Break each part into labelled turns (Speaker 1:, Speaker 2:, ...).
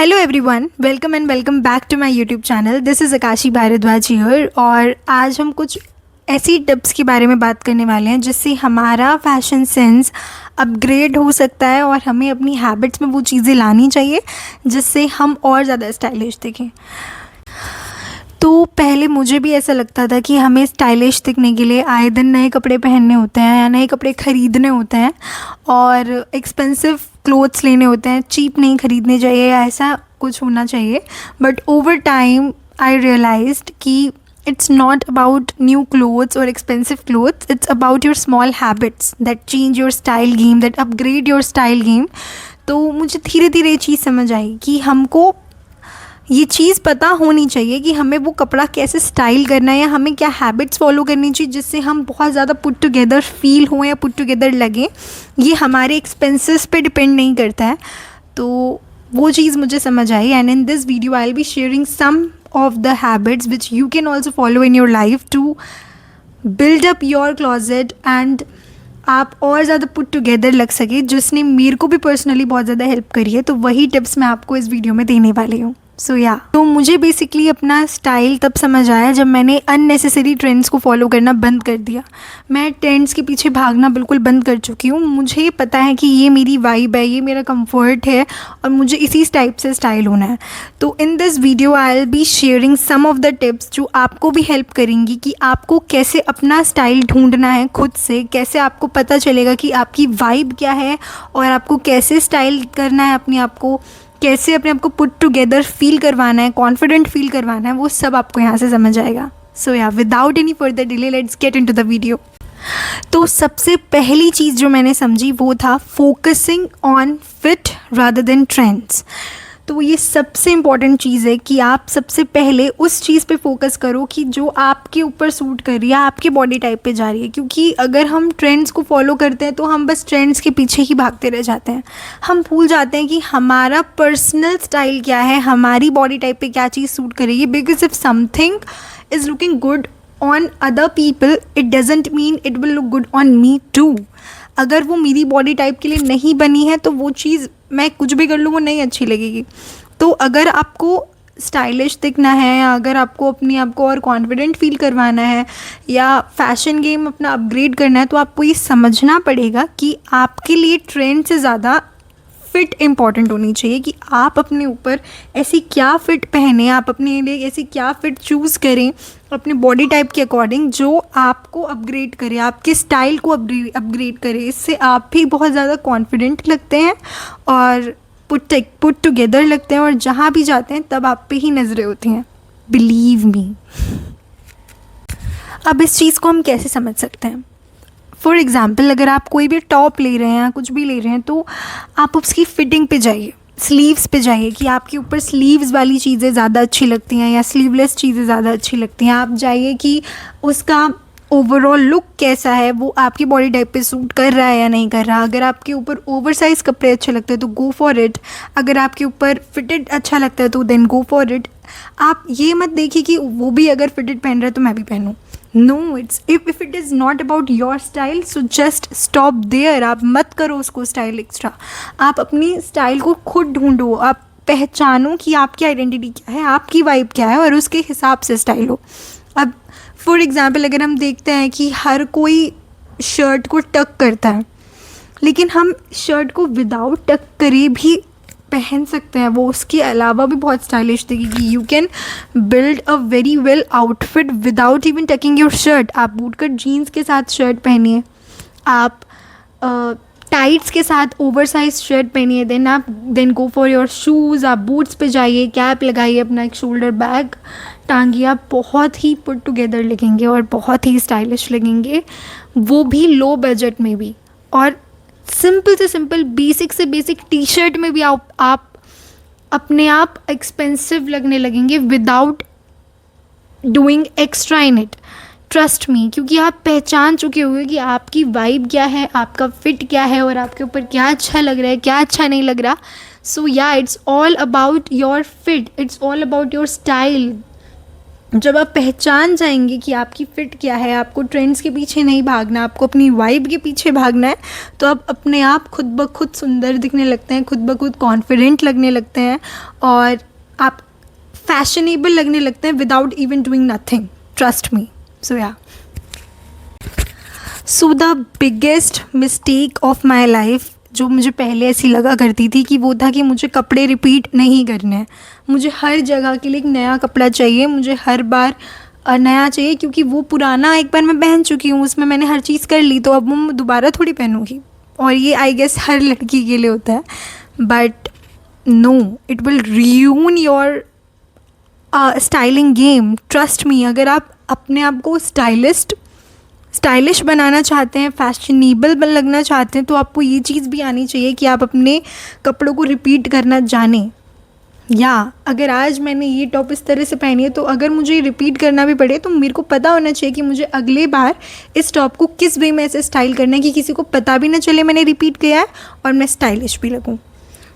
Speaker 1: Hello everyone, welcome and welcome back to my YouTube channel. This is Akashi Bharadwaj here और आज हम कुछ ऐसी टिप्स के बारे में बात करने वाले हैं जिससे हमारा फैशन सेंस अपग्रेड हो सकता है और हमें अपनी हैबिट्स में वो चीज़ें लानी चाहिए जिससे हम और ज़्यादा स्टाइलिश दिखें। तो पहले मुझे भी ऐसा लगता था कि हमें स्टाइलिश दिखने के लिए आए दिन नए कपड़े पहनने होते हैं या नए कपड़े ख़रीदने होते हैं और एक्सपेंसिव क्लोथ्स लेने होते हैं, चीप नहीं ख़रीदने चाहिए या ऐसा कुछ होना चाहिए। But over time I realised कि it's not about new clothes or expensive clothes, it's about your small habits that change your style game, that upgrade your style game। तो मुझे धीरे धीरे ये चीज़ समझ आई कि हमको ये चीज़ पता होनी चाहिए कि हमें वो कपड़ा कैसे स्टाइल करना है या हमें क्या हैबिट्स फॉलो करनी चाहिए जिससे हम बहुत ज़्यादा पुट टुगेदर फील हों या पुट टुगेदर लगें। ये हमारे एक्सपेंसेस पे डिपेंड नहीं करता है। तो वो चीज़ मुझे समझ आई and in this video I will be sharing some of the habits which you can also follow in your life to build up your closet and आप और ज़्यादा पुट टुगेदर लग सके, जिसने मेरे को भी पर्सनली बहुत ज़्यादा हेल्प करी है। तो वही टिप्स मैं आपको इस वीडियो में देने वाली हूँ। तो मुझे बेसिकली अपना स्टाइल तब समझ आया जब मैंने अननेसेसरी ट्रेंड्स को फॉलो करना बंद कर दिया। मैं ट्रेंड्स के पीछे भागना बिल्कुल बंद कर चुकी हूँ। मुझे पता है कि ये मेरी वाइब है, ये मेरा कंफर्ट है और मुझे इसी टाइप से स्टाइल होना है। तो in this video I will be sharing some of the tips जो आपको भी हेल्प करेंगी कि आपको कैसे अपना स्टाइल ढूंढना है खुद से, कैसे आपको पता चलेगा कि आपकी वाइब क्या है और आपको कैसे स्टाइल करना है अपने आप को, कैसे अपने आप को पुट टुगेदर फील करवाना है, कॉन्फिडेंट फील करवाना है, वो सब आपको यहाँ से समझ आएगा। Without any further delay let's get into the video. तो सबसे पहली चीज़ जो मैंने समझी वो था focusing on fit rather than trends. तो ये सबसे इम्पॉर्टेंट चीज़ है कि आप सबसे पहले उस चीज़ पे फोकस करो कि जो आपके ऊपर सूट कर रही है, आपके बॉडी टाइप पे जा रही है। क्योंकि अगर हम ट्रेंड्स को फॉलो करते हैं तो हम बस ट्रेंड्स के पीछे ही भागते रह जाते हैं। हम भूल जाते हैं कि हमारा पर्सनल स्टाइल क्या है, हमारी बॉडी टाइप पे क्या चीज़ सूट करेगी। Because if something is looking good on other people it doesn't mean it will look good on me too. अगर वो मेरी बॉडी टाइप के लिए नहीं बनी है तो वो चीज़ मैं कुछ भी कर लूँ वो नहीं अच्छी लगेगी। तो अगर आपको स्टाइलिश दिखना है या अगर आपको अपने आप को और कॉन्फिडेंट फील करवाना है या फैशन गेम अपना अपग्रेड करना है तो आपको ये समझना पड़ेगा कि आपके लिए ट्रेंड से ज़्यादा फ़िट इम्पॉर्टेंट होनी चाहिए कि आप अपने ऊपर ऐसी क्या फ़िट पहने, आप अपने लिए ऐसी क्या फ़िट चूज़ करें अपने बॉडी टाइप के अकॉर्डिंग जो आपको अपग्रेड करे, आपके स्टाइल को अपग्रेड करे। इससे आप भी बहुत ज़्यादा कॉन्फिडेंट लगते हैं और पुट टुगेदर लगते हैं और जहाँ भी जाते हैं तब आप पे ही नज़रें होती हैं, बिलीव मी। अब इस चीज़ को हम कैसे समझ सकते हैं? फॉर एग्ज़ाम्पल, अगर आप कोई भी टॉप ले रहे हैं, कुछ भी ले रहे हैं, तो आप उसकी फिटिंग पे जाइए, स्लीव्स पे जाइए कि आपके ऊपर स्लीव्स वाली चीज़ें ज़्यादा अच्छी लगती हैं या स्लीवलेस चीज़ें ज़्यादा अच्छी लगती हैं। आप जाइए कि उसका ओवरऑल लुक कैसा है, वो आपकी बॉडी टाइप पे सूट कर रहा है या नहीं कर रहा। अगर आपके ऊपर ओवरसाइज़ कपड़े अच्छे लगते हैं तो गो फॉर इट। अगर आपके ऊपर फिटेड अच्छा लगता है तो देन गो फॉर इट। आप ये मत देखिए कि वो भी अगर फिटेड पहन रहा है तो मैं भी पहनूँ। No, it's if it is not about your style so just stop there. आप मत करो उसको स्टाइल एक्स्ट्रा। आप अपनी स्टाइल को खुद ढूंढो, आप पहचानो कि आपकी आइडेंटिटी क्या है, आपकी वाइब क्या है और उसके हिसाब से स्टाइल हो। अब फॉर एग्ज़ाम्पल, अगर हम देखते हैं कि हर कोई शर्ट को टक करता है लेकिन हम शर्ट को विदाउट टक करे भी पहन सकते हैं, वो उसके अलावा भी बहुत स्टाइलिश दिखेगी। You can build a very well outfit without even tucking your shirt. आप बूट कट जीन्स के साथ शर्ट पहनिए, आप टाइट्स के साथ ओवरसाइज शर्ट पहनिए, then go for your shoes. आप बूट्स पे जाइए, कैप लगाइए, अपना एक शोल्डर बैग टांगिए, आप बहुत ही पुट टुगेदर लगेंगे और बहुत ही स्टाइलिश लगेंगे, वो भी लो बजट में भी। और सिंपल से सिंपल, बेसिक से बेसिक टी शर्ट में भी आप अपने आप एक्सपेंसिव लगने लगेंगे without doing extra in it. Trust me, क्योंकि आप पहचान चुके होंगे कि आपकी वाइब क्या है, आपका फिट क्या है और आपके ऊपर क्या अच्छा लग रहा है, क्या अच्छा नहीं लग रहा। सो या, it's all about your fit, it's all about your style. जब आप पहचान जाएंगे कि आपकी फ़िट क्या है, आपको ट्रेंड्स के पीछे नहीं भागना, आपको अपनी वाइब के पीछे भागना है, तो आप अपने आप खुद ब खुद सुंदर दिखने लगते हैं, खुद ब खुद कॉन्फिडेंट लगने लगते हैं और आप फैशनेबल लगने लगते हैं without even doing nothing, trust me. So yeah, so the biggest mistake of my life जो मुझे पहले ऐसी लगा करती थी कि वो था कि मुझे कपड़े रिपीट नहीं करने हैं, मुझे हर जगह के लिए एक नया कपड़ा चाहिए, मुझे हर बार नया चाहिए, क्योंकि वो पुराना एक बार मैं पहन चुकी हूँ, उसमें मैंने हर चीज़ कर ली, तो अब वो मैं दोबारा थोड़ी पहनूँगी। और ये आई गेस हर लड़की के लिए होता है, but no, it will ruin your styling game, trust me. अगर आप अपने आप को स्टाइलिश बनाना चाहते हैं, फैशनेबल लगना चाहते हैं, तो आपको ये चीज़ भी आनी चाहिए कि आप अपने कपड़ों को रिपीट करना जानें। या अगर आज मैंने ये टॉप इस तरह से पहनी है, तो अगर मुझे रिपीट करना भी पड़े तो मेरे को पता होना चाहिए कि मुझे अगले बार इस टॉप को किस वे में ऐसे स्टाइल करना है कि किसी को पता भी ना चले मैंने रिपीट किया है और मैं स्टाइलिश भी लगूँ।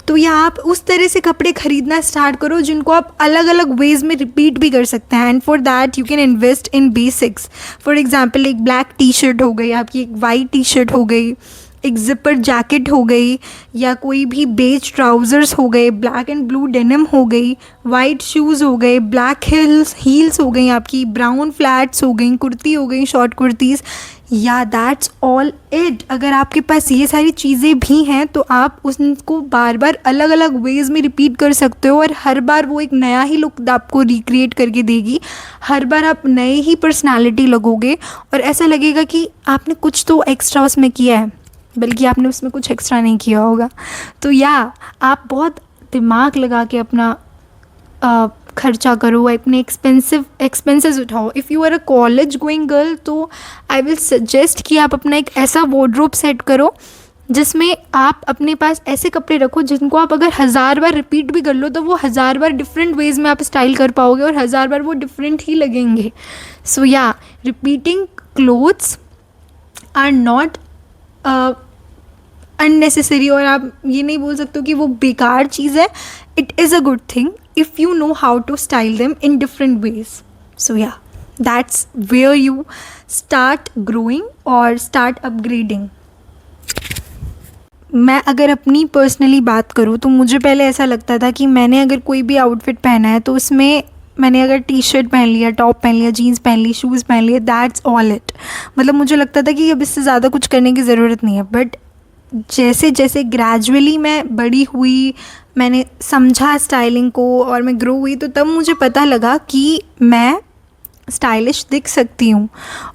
Speaker 1: तो या आप उस तरह से कपड़े खरीदना स्टार्ट करो जिनको आप अलग अलग वेज में रिपीट भी कर सकते हैं, and for that you can invest in basics. For example, एक ब्लैक टी शर्ट हो गई आपकी, एक वाइट टी शर्ट हो गई, एक जिपर जैकेट हो गई, या कोई भी बेज ट्राउज़र्स हो गए, ब्लैक एंड ब्लू डेनिम हो गई, वाइट शूज़ हो गए, ब्लैक हील्स हो गई आपकी, ब्राउन फ्लैट्स हो गई, कुर्ती हो गई, शॉर्ट कुर्तीज़, या दैट्स ऑल इट। अगर आपके पास ये सारी चीज़ें भी हैं तो आप उसको बार बार अलग अलग वेज़ में रिपीट कर सकते हो, और हर बार वो एक नया ही लुक आपको रिक्रिएट करके देगी। हर बार आप नए ही पर्सनालिटी लगोगे और ऐसा लगेगा कि आपने कुछ तो एक्स्ट्रा उसमें किया है, बल्कि आपने उसमें कुछ एक्स्ट्रा नहीं किया होगा। तो या आप बहुत दिमाग लगा के अपना खर्चा करो, अपने एक्सपेंसेस उठाओ। If you are a college going girl, तो आई विल सजेस्ट कि आप अपना एक ऐसा वार्डरोब सेट करो जिसमें आप अपने पास ऐसे कपड़े रखो जिनको आप अगर 1000 बार रिपीट भी कर लो तो वो 1000 बार डिफरेंट वेज़ में आप स्टाइल कर पाओगे और 1000 बार वो डिफरेंट ही लगेंगे। So yeah, repeating clothes are not unnecessary, और आप ये नहीं बोल सकते हो कि वो बेकार चीज़ है। It is a good thing if you know how to style them in different ways. So yeah, that's where you start growing और स्टार्ट अपग्रेडिंग। मैं अगर अपनी पर्सनली बात करूँ तो मुझे पहले ऐसा लगता था कि मैंने अगर कोई भी आउटफिट पहना है तो उसमें मैंने अगर टी शर्ट पहन लिया, टॉप पहन लिया, जीन्स पहन ली, शूज़ पहन लिए, दैट्स ऑल इट। मतलब मुझे लगता था कि अब इससे ज़्यादा कुछ करने की ज़रूरत नहीं है। बट जैसे जैसे ग्रेजुअली मैं बड़ी हुई, मैंने समझा स्टाइलिंग को और मैं ग्रो हुई, तो तब मुझे पता लगा कि मैं स्टाइलिश दिख सकती हूँ,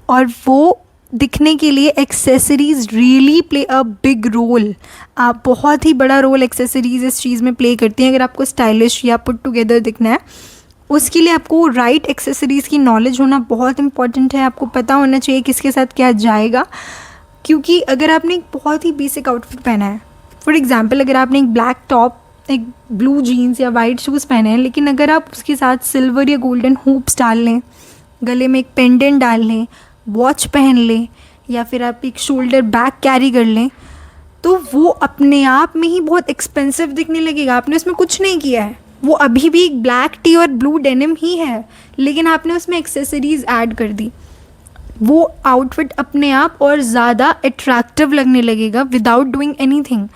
Speaker 1: और वो दिखने के लिए accessories really play a big role. आप बहुत ही बड़ा रोल एक्सेसरीज़ इस चीज़ में प्ले करती हैं। अगर आपको स्टाइलिश या पुट टुगेदर दिखना है, उसके लिए आपको राइट एक्सेसरीज़ की नॉलेज होना बहुत इंपॉर्टेंट है। आपको पता होना चाहिए किसके साथ क्या जाएगा, क्योंकि अगर आपने एक बहुत ही बेसिक आउटफिट पहना है, फॉर एग्जांपल अगर आपने एक ब्लैक टॉप, एक ब्लू जीन्स या वाइट शूज़ पहने हैं, लेकिन अगर आप उसके साथ सिल्वर या गोल्डन हुप्स डाल लें, गले में एक पेंडेंट डाल लें, वॉच पहन लें, या फिर आप एक शोल्डर बैग कैरी कर लें, तो वो अपने आप में ही बहुत एक्सपेंसिव दिखने लगेगा। आपने उसमें कुछ नहीं किया है, वो अभी भी एक ब्लैक टी और ब्लू डेनिम ही है, लेकिन आपने उसमें एक्सेसरीज़ ऐड कर दी। वो आउटफिट अपने आप और ज़्यादा अट्रैक्टिव लगने लगेगा विदाउट डूइंग एनीथिंग।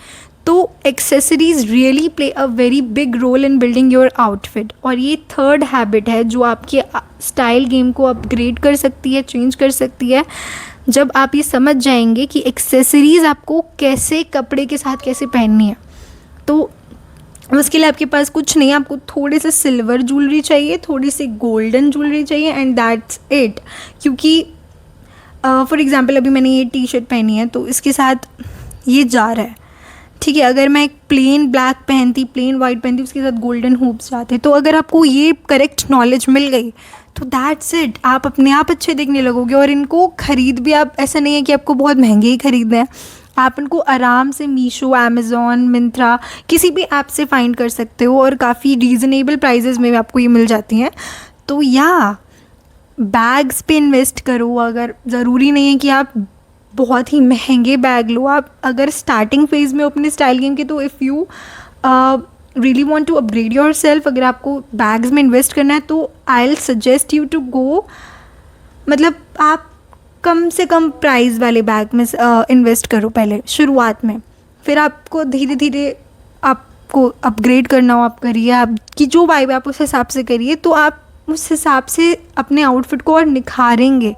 Speaker 1: तो accessories really play a very big role in building your outfit. और ये थर्ड हैबिट है जो आपके स्टाइल गेम को अपग्रेड कर सकती है, चेंज कर सकती है, जब आप ये समझ जाएंगे कि एक्सेसरीज़ आपको कैसे कपड़े के साथ कैसे पहननी है। तो उसके लिए आपके पास कुछ नहीं, आपको थोड़े से सिल्वर ज्वेलरी चाहिए, थोड़ी सी गोल्डन ज्वेलरी चाहिए, एंड दैट्स इट। क्योंकि फॉर एग्ज़ाम्पल अभी मैंने ये टी शर्ट पहनी है तो इसके साथ ये जा रहा है, ठीक है। अगर मैं एक प्लेन ब्लैक पहनती, प्लेन वाइट पहनती, उसके साथ गोल्डन हुप्स जाते, तो अगर आपको ये करेक्ट नॉलेज मिल गई तो दैट्स इट, आप अपने आप अच्छे दिखने लगोगे। और इनको ख़रीद भी आप, ऐसा नहीं है कि आपको बहुत महंगे ही ख़रीदने हैं, आप इनको आराम से मीशो, अमेज़ॉन, मिंत्रा, किसी भी ऐप से फाइंड कर सकते हो, और काफ़ी रीज़नेबल प्राइजेज़ में आपको ये मिल जाती हैं। तो या बैग्स पे इन्वेस्ट करो। अगर ज़रूरी नहीं है कि आप बहुत ही महंगे बैग लो, आप अगर स्टार्टिंग फेज़ में अपने स्टाइल गेम के, तो if you really want to upgrade your self, अगर आपको बैग्स में इन्वेस्ट करना है तो I will suggest you to go, मतलब आप कम से कम प्राइस वाले बैग में इन्वेस्ट करो पहले शुरुआत में, फिर आपको धीरे धीरे आपको अपग्रेड करना हो आप करिए, आपकी जो वाइब है आप उस हिसाब से करिए, तो आप उस हिसाब से अपने आउटफिट को और निखारेंगे।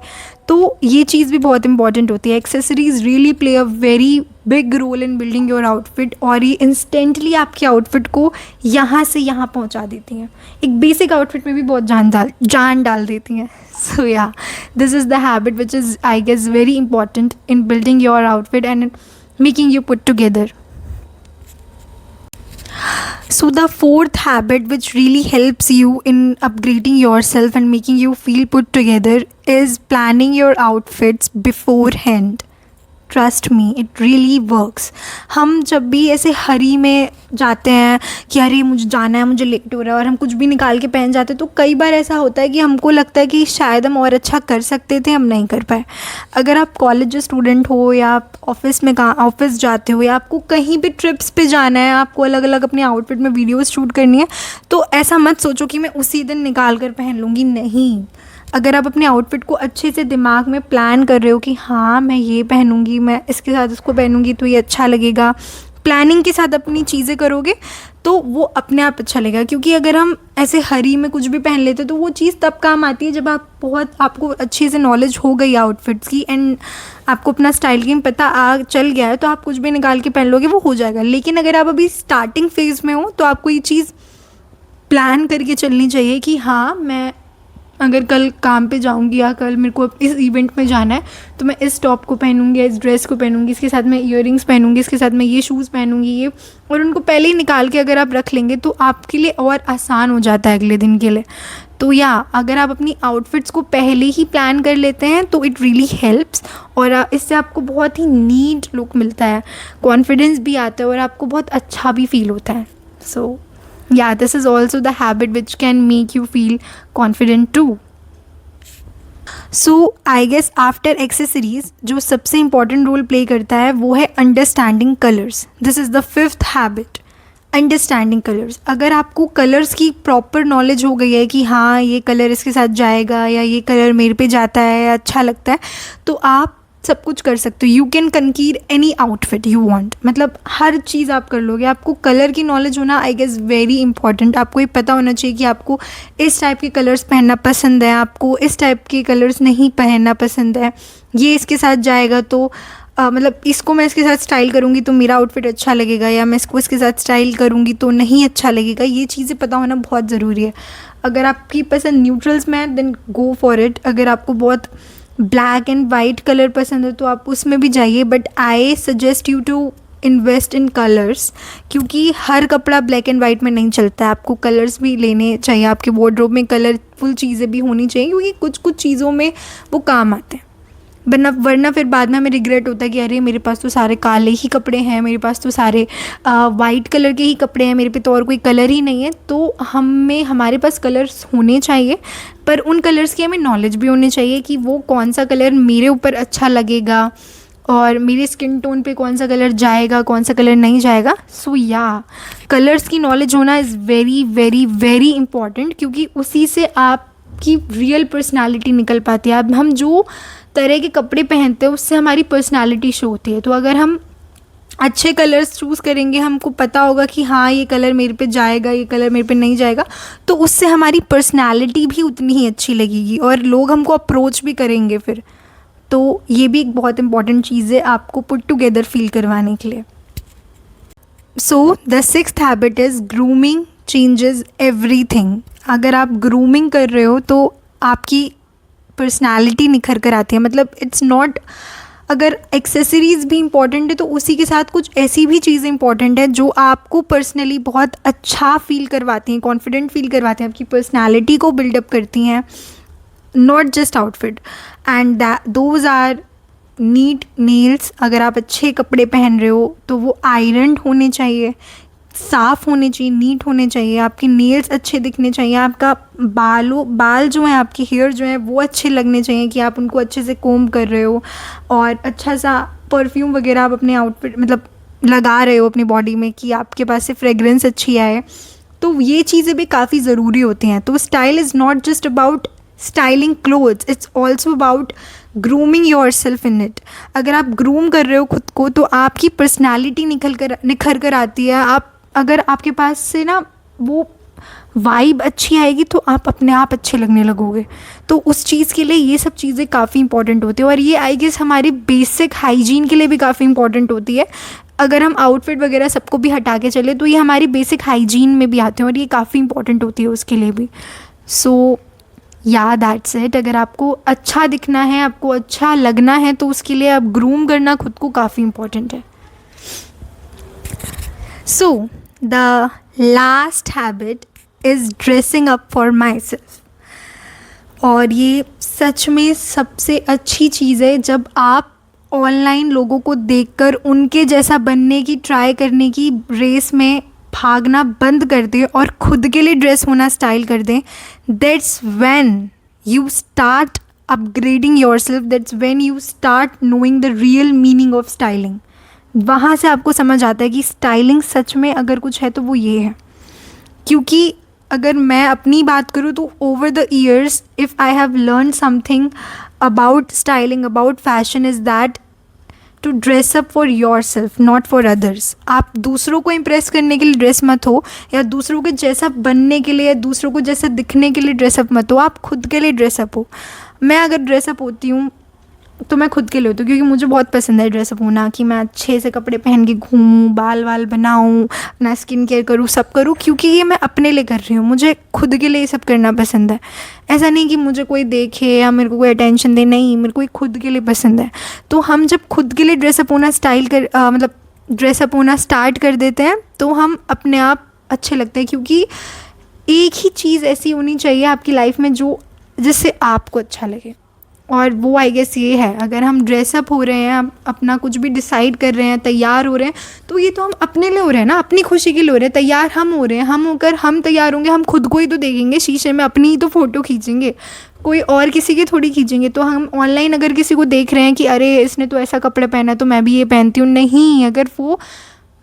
Speaker 1: तो ये चीज़ भी बहुत इंपॉर्टेंट होती है। Accessories really play a very big role in building your outfit, और ये इंस्टेंटली आपके आउटफिट को यहाँ से यहाँ पहुँचा देती हैं। एक बेसिक आउटफिट में भी बहुत जान डाल देती हैं। So yeah this is the habit which is I guess very important in building your outfit and making you put together. So the fourth habit which really helps you in upgrading yourself and making you feel put together is planning your outfits beforehand. Trust me, it really works. हम जब भी ऐसे हरी में जाते हैं कि अरे मुझे जाना है, मुझे लेट हो रहा है, और हम कुछ भी निकाल के पहन जाते हैं, तो कई बार ऐसा होता है कि हमको लगता है कि शायद हम और अच्छा कर सकते थे, हम नहीं कर पाए. अगर आप कॉलेज स्टूडेंट हो या आप ऑफिस जाते हो या आपको कहीं भी ट्रिप्स पे जाना है, आपको अलग अलग अपने आउटफिट में वीडियोज़ शूट करनी है, तो ऐसा मत सोचो कि मैं उसी दिन निकाल कर पहन लूँगी. नहीं, अगर आप अपने आउटफिट को अच्छे से दिमाग में प्लान कर रहे हो कि हाँ मैं ये पहनूंगी, मैं इसके साथ इसको पहनूंगी तो ये अच्छा लगेगा, प्लानिंग के साथ अपनी चीज़ें करोगे तो वो अपने आप अच्छा लगेगा. क्योंकि अगर हम ऐसे हरी में कुछ भी पहन लेते तो वो चीज़ तब काम आती है जब आपको अच्छे से नॉलेज हो गई आउटफिट्स की एंड आपको अपना स्टाइलिंग पता चल गया है, तो आप कुछ भी निकाल के पहन लोगे वो हो जाएगा. लेकिन अगर आप अभी स्टार्टिंग फेज़ में हो तो आपको ये चीज़ प्लान करके चलनी चाहिए कि हाँ मैं अगर कल काम पे जाऊंगी या कल मेरे को इस इवेंट में जाना है तो मैं इस टॉप को पहनूंगी, इस ड्रेस को पहनूंगी, इसके साथ मैं ईयरिंग्स पहनूंगी, इसके साथ मैं ये शूज़ पहनूंगी, ये, और उनको पहले ही निकाल के अगर आप रख लेंगे तो आपके लिए और आसान हो जाता है अगले दिन के लिए. तो या अगर आप अपनी आउटफिट्स को पहले ही प्लान कर लेते हैं तो इट रियली हेल्प्स, और इससे आपको बहुत ही नीट लुक मिलता है, कॉन्फिडेंस भी आता है और आपको बहुत अच्छा भी फील होता है. सो yeah, this is also the habit which can make you feel confident too. So I guess after accessories जो सबसे important role play करता है वो है understanding colors. This is the fifth habit, understanding colors. अगर आपको colors की proper knowledge हो गई है कि हाँ ये color इसके साथ जाएगा या ये color मेरे पे जाता है या अच्छा लगता है, तो आप सब कुछ कर सकते हो. You can conquer any outfit you want, मतलब हर चीज़ आप कर लोगे. आपको कलर की नॉलेज होना आई गेस वेरी इंपॉर्टेंट. आपको ये पता होना चाहिए कि आपको इस टाइप के कलर्स पहनना पसंद है, आपको इस टाइप के कलर्स नहीं पहनना पसंद है, ये इसके साथ जाएगा तो मतलब इसको मैं इसके साथ स्टाइल करूँगी तो मेरा आउटफिट अच्छा लगेगा, या मैं इसको इसके साथ स्टाइल करूँगी तो नहीं अच्छा लगेगा. ये चीज़ें पता होना बहुत ज़रूरी है. अगर आपकी पसंद न्यूट्रल्स में है देन गो फॉर इट. अगर आपको बहुत ब्लैक एंड वाइट कलर पसंद है तो आप उसमें भी जाइए, but I suggest you to invest in colours, क्योंकि हर कपड़ा ब्लैक एंड वाइट में नहीं चलता है. आपको कलर्स भी लेने चाहिए, आपके वार्डरोब में कलरफुल चीज़ें भी होनी चाहिए, क्योंकि कुछ कुछ चीज़ों में वो काम आते हैं. वरना फिर बाद में हमें रिग्रेट होता है कि अरे मेरे पास तो सारे काले ही कपड़े हैं, मेरे पास तो सारे वाइट कलर के ही कपड़े हैं, मेरे पे तो और कोई कलर ही नहीं है. तो हमारे पास कलर्स होने चाहिए, पर उन कलर्स की हमें नॉलेज भी होनी चाहिए कि वो कौन सा कलर मेरे ऊपर अच्छा लगेगा और मेरे स्किन टोन पे कौन सा कलर जाएगा, कौन सा कलर नहीं जाएगा. सो या कलर्स की नॉलेज होना is very very very important, क्योंकि उसी से आपकी रियल पर्सनालिटी निकल पाती है. अब हम जो तरह के कपड़े पहनते हैं उससे हमारी पर्सनालिटी शो होती है. तो अगर हम अच्छे कलर्स चूज़ करेंगे, हमको पता होगा कि हाँ ये कलर मेरे पे जाएगा, ये कलर मेरे पे नहीं जाएगा, तो उससे हमारी पर्सनालिटी भी उतनी ही अच्छी लगेगी और लोग हमको अप्रोच भी करेंगे फिर. तो ये भी एक बहुत इंपॉर्टेंट चीज़ है आपको पुट टुगेदर फील करवाने के लिए. So the sixth habit is grooming changes everything. अगर आप ग्रूमिंग कर रहे हो तो आपकी पर्सनालिटी निखर कर आती है. मतलब इट्स नॉट, अगर एक्सेसरीज़ भी इंपॉर्टेंट है तो उसी के साथ कुछ ऐसी भी चीज़ें इंपॉर्टेंट है जो आपको पर्सनली बहुत अच्छा फील करवाती हैं, कॉन्फिडेंट फील करवाती हैं, आपकी पर्सनालिटी को बिल्डअप करती हैं, not just outfit. And those are neat nails. अगर आप अच्छे कपड़े पहन रहे हो तो वो आयरन होने चाहिए, साफ़ होने चाहिए, नीट होने चाहिए, आपके नेल्स अच्छे दिखने चाहिए, आपका बाल जो हैं, आपके हेयर जो हैं वो अच्छे लगने चाहिए कि आप उनको अच्छे से कोम्ब कर रहे हो, और अच्छा सा परफ्यूम वगैरह आप अपने आउटफिट मतलब लगा रहे हो अपनी बॉडी में कि आपके पास से फ्रेगरेंस अच्छी आए, तो ये चीज़ें भी काफ़ी ज़रूरी होती हैं। तो style is not just about styling clothes, it's also about grooming your self in it. अगर आप ग्रूम कर रहे हो खुद को तो आपकी पर्सनैलिटी निखर कर आती है। आप अगर आपके पास से ना वो वाइब अच्छी आएगी तो आप अपने आप अच्छे लगने लगोगे। तो उस चीज़ के लिए ये सब चीज़ें काफ़ी इंपॉर्टेंट होती है, और ये आई गेस हमारी बेसिक हाइजीन के लिए भी काफ़ी इंपॉर्टेंट होती है। अगर हम आउटफिट वगैरह सबको भी हटा के चले तो ये हमारी बेसिक हाइजीन में भी आते हैं, और ये काफ़ी इंपॉर्टेंट होती है उसके लिए भी। सो या दैट्स इट। अगर आपको अच्छा दिखना है, आपको अच्छा लगना है, तो उसके लिए आप ग्रूम करना खुद को काफ़ी इंपॉर्टेंट है। So the last habit is dressing up for my self. और ये सच में सबसे अच्छी चीज़ है जब आप ऑनलाइन लोगों को देखकर उनके जैसा बनने की ट्राई करने की रेस में भागना बंद कर दें और खुद के लिए ड्रेस होना स्टाइल कर दें। That's when you start upgrading your self, that's when you start knowing the real meaning of styling. वहाँ से आपको समझ आता है कि स्टाइलिंग सच में अगर कुछ है तो वो ये है। क्योंकि अगर मैं अपनी बात करूँ तो over the years if I have learn something about styling, about fashion, is that to dress up for your self, not for others. आप दूसरों को इम्प्रेस करने के लिए ड्रेस मत हो, या दूसरों के जैसा बनने के लिए, दूसरों को जैसा दिखने के लिए ड्रेसअप मत हो। आप खुद के लिए ड्रेसअप हो। मैं अगर ड्रेसअप होती हूँ तो मैं खुद के लिए होती हूँ, क्योंकि मुझे बहुत पसंद है ड्रेसअप होना, कि मैं अच्छे से कपड़े पहन के घूमूँ, बाल वाल बनाऊँ, अपना स्किन केयर करूँ, सब करूँ, क्योंकि ये मैं अपने लिए कर रही हूँ। मुझे खुद के लिए ये सब करना पसंद है। ऐसा नहीं कि मुझे कोई देखे या मेरे को कोई अटेंशन दे, नहीं, मेरे को ये खुद के लिए पसंद है। तो हम जब खुद के लिए ड्रेसअप होना मतलब ड्रेसअप होना स्टार्ट कर देते हैं तो हम अपने आप अच्छे लगते हैं। क्योंकि एक ही चीज़ ऐसी होनी चाहिए आपकी लाइफ में जो जिससे आपको अच्छा लगे, और वो आई गेस ये है। अगर हम ड्रेसअप हो रहे हैं, हम अपना कुछ भी डिसाइड कर रहे हैं, तैयार हो रहे हैं, तो ये तो हम अपने लिए हो रहे हैं ना, अपनी खुशी के लिए हो रहे हैं। तैयार हम हो रहे हैं, हम होकर हम तैयार होंगे, हम खुद को ही तो देखेंगे शीशे में, अपनी ही तो फ़ोटो खींचेंगे, कोई और किसी की थोड़ी खींचेंगे। तो हम ऑनलाइन अगर किसी को देख रहे हैं कि अरे इसने तो ऐसा कपड़े पहना तो मैं भी ये पहनती हूँ, नहीं, अगर वो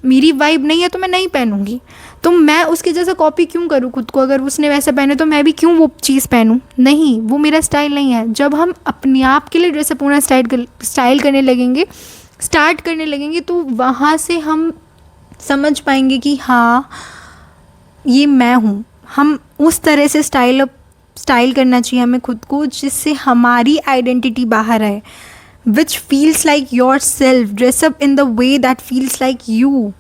Speaker 1: मेरी वाइब नहीं है तो मैं नहीं पहनूंगी। तो मैं उसके जैसा कॉपी क्यों करूँ खुद को? अगर उसने वैसा पहने तो मैं भी क्यों वो चीज़ पहनूँ? नहीं, वो मेरा स्टाइल नहीं है। जब हम अपने आप के लिए ड्रेसअप होना स्टार्ट करने लगेंगे तो वहाँ से हम समझ पाएंगे कि हाँ, ये मैं हूँ। हम उस तरह से स्टाइल करना चाहिए हमें खुद को जिससे हमारी आइडेंटिटी बाहर आए, विच feels like your self. Dress up in the way that feels like you.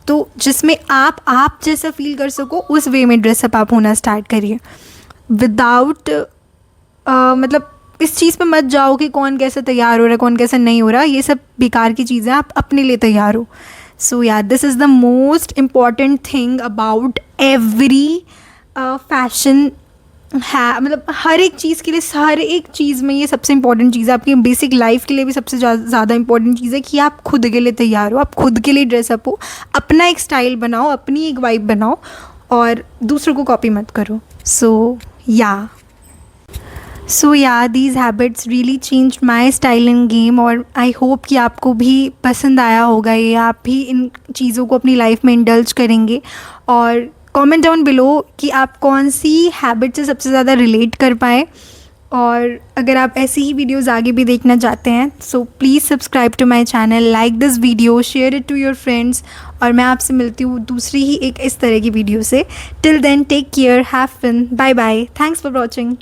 Speaker 1: तो जिसमें आप जैसा फील कर सको उस वे में ड्रेसअप आप होना स्टार्ट करिए। विदाउट मतलब इस चीज़ पे मत जाओ कि कौन कैसे तैयार हो रहा है, कौन कैसे नहीं हो रहा, ये सब बेकार की चीज़ें। आप अपने लिए तैयार हो। सो yeah this is the most important thing about every fashion है। मतलब हर एक चीज़ के लिए, हर एक चीज़ में ये सबसे इंपॉर्टेंट चीज़ है। आपकी बेसिक लाइफ के लिए भी सबसे ज़्यादा इंपॉर्टेंट चीज़ है कि आप खुद के लिए तैयार हो, आप खुद के लिए ड्रेसअप हो, अपना एक स्टाइल बनाओ, अपनी एक वाइब बनाओ, और दूसरों को कॉपी मत करो। सो या these habits really change my styling game. और आई होप कि आपको भी पसंद आया होगा ये, आप भी इन चीज़ों को अपनी लाइफ में इंडल्ज करेंगे। और कमेंट डाउन बिलो कि आप कौन सी हैबिट से सबसे ज़्यादा रिलेट कर पाए। और अगर आप ऐसी ही वीडियोज़ आगे भी देखना चाहते हैं so please subscribe to my channel, like this video, share it to your friends. और मैं आपसे मिलती हूँ दूसरी ही एक इस तरह की वीडियो से। Till then take care, have fun, bye bye, thanks for watching.